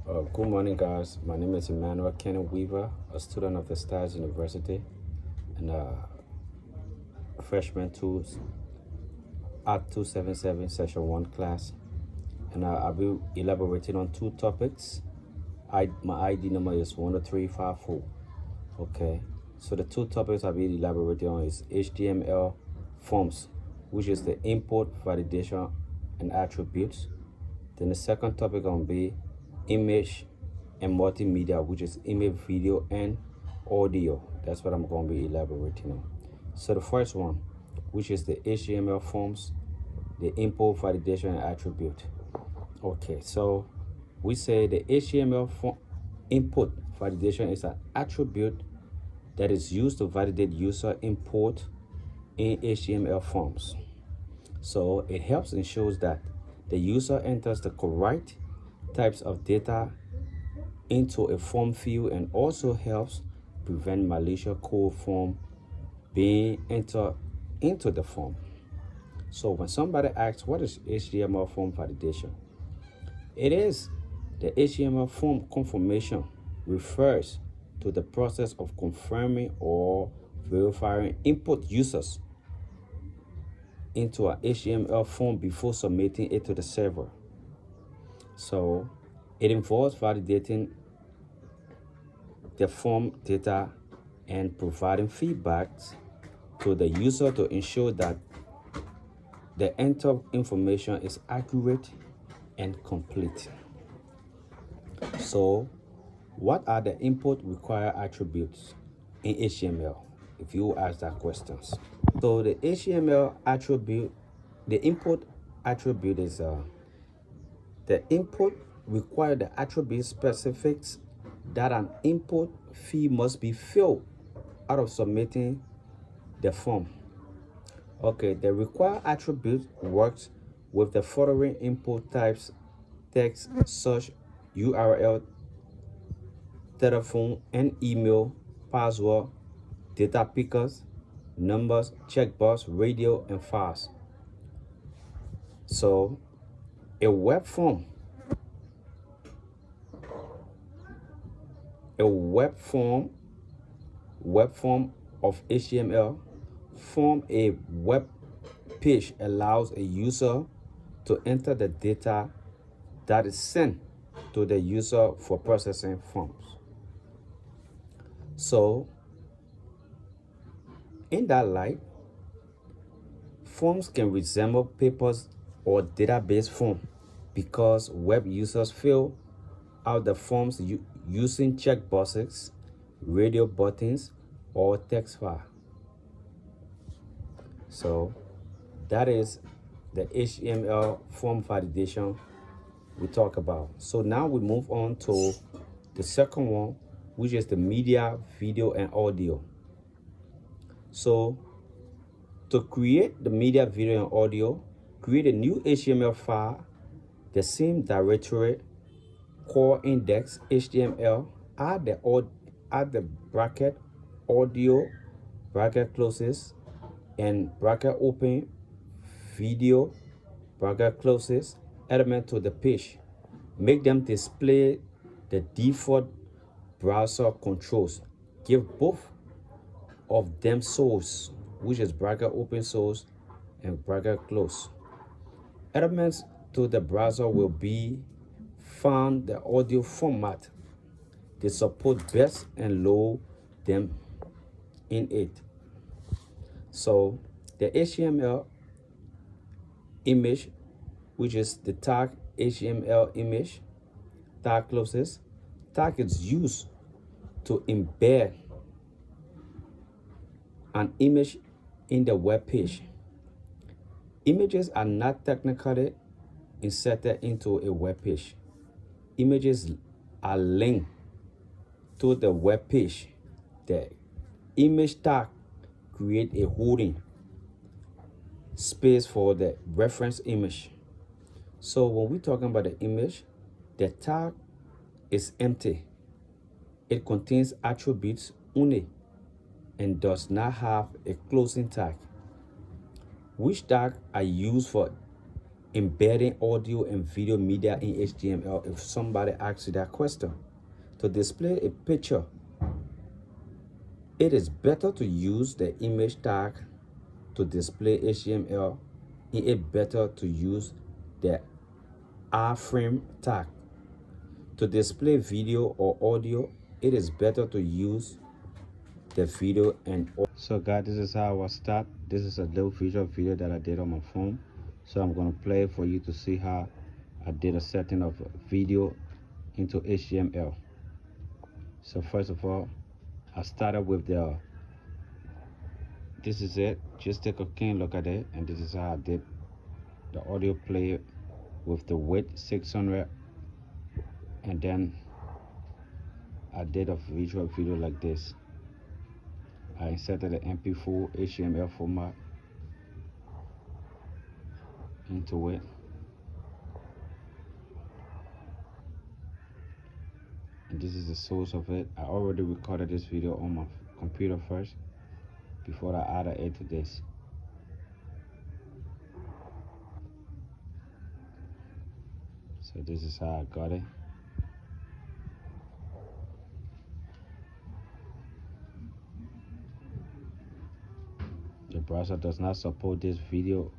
Good morning, guys. My name is Emmanuel Kenneth Weaver, a student of the Stars University and a freshman at 277 Session 1 class. And I'll be elaborating on two topics. My ID number is 10354. Okay, so the two topics I'll be elaborating on is HTML forms, which is the import, validation, and attributes. Then the second topic will be image and multimedia, which is image, video, and audio. That's what I'm going to be elaborating on. So the first one, which is the HTML forms, the import, validation, and attribute. Okay, so we say the HTML form input validation is an attribute that is used to validate user input in HTML forms. So it helps ensures that the user enters the correct types of data into a form field and also helps prevent malicious code from being entered into the form. So when somebody asks what is HTML form validation, it is the HTML form confirmation refers to the process of confirming or verifying input users into an HTML form before submitting it to the server. So it involves validating the form data and providing feedback to the user to ensure that the entered information is accurate and complete. So what are the input required attributes in HTML? If you ask that questions. So the HTML attribute, the input attribute is the input require the attribute specifics that an input field must be filled out of submitting the form. Okay, the required attribute works with the following input types: text, search, URL, telephone and email, password, data pickers, numbers, checkbox, radio, and files. So a web form A web form of HTML form a web page allows a user to enter the data that is sent to the user for processing forms. So in that light, forms can resemble papers or database form because web users fill out the forms using checkboxes, radio buttons, or text file. So that is the HTML form validation we talk about. So now we move on to the second one, which is the media, video, and audio. So to create the media, video, and audio, create a new HTML file, the same directory, core index HTML, add the bracket audio, bracket closes, and bracket open, video, bracket closes, element to the page. Make them display the default browser controls. Give both of them source, which is bracket open source and bracket close. Elements to the browser will be found the audio format. They support best and load them in it. So the HTML image, which is the tag HTML image, tag closes. Tag is used to embed an image in the web page. Images are not technically inserted into a web page. Images are linked to the web page. The image tag create a holding space for the reference image. So when we're talking about the image, the tag is empty. It contains attributes only and does not have a closing tag. Which tags are used for embedding audio and video media in HTML. If somebody asks you that question, to display a picture, it is better to use the image tag. To display HTML, it is better to use the iframe tag. To display video or audio, it is better to use the video and audio. So guys, this is how I will start. This is a little visual video that I did on my phone. So I'm going to play for you to see how I did a setting of video into HTML. So first of all, I started with this is it. Just take a keen look at it, and this is how I did the audio player with the width 600, and then I did a visual video like this. I inserted the MP4 HTML format into it. And this is the source of it. I already recorded this video on my computer first before I added it to this. So this is how I got it. The browser does not support this video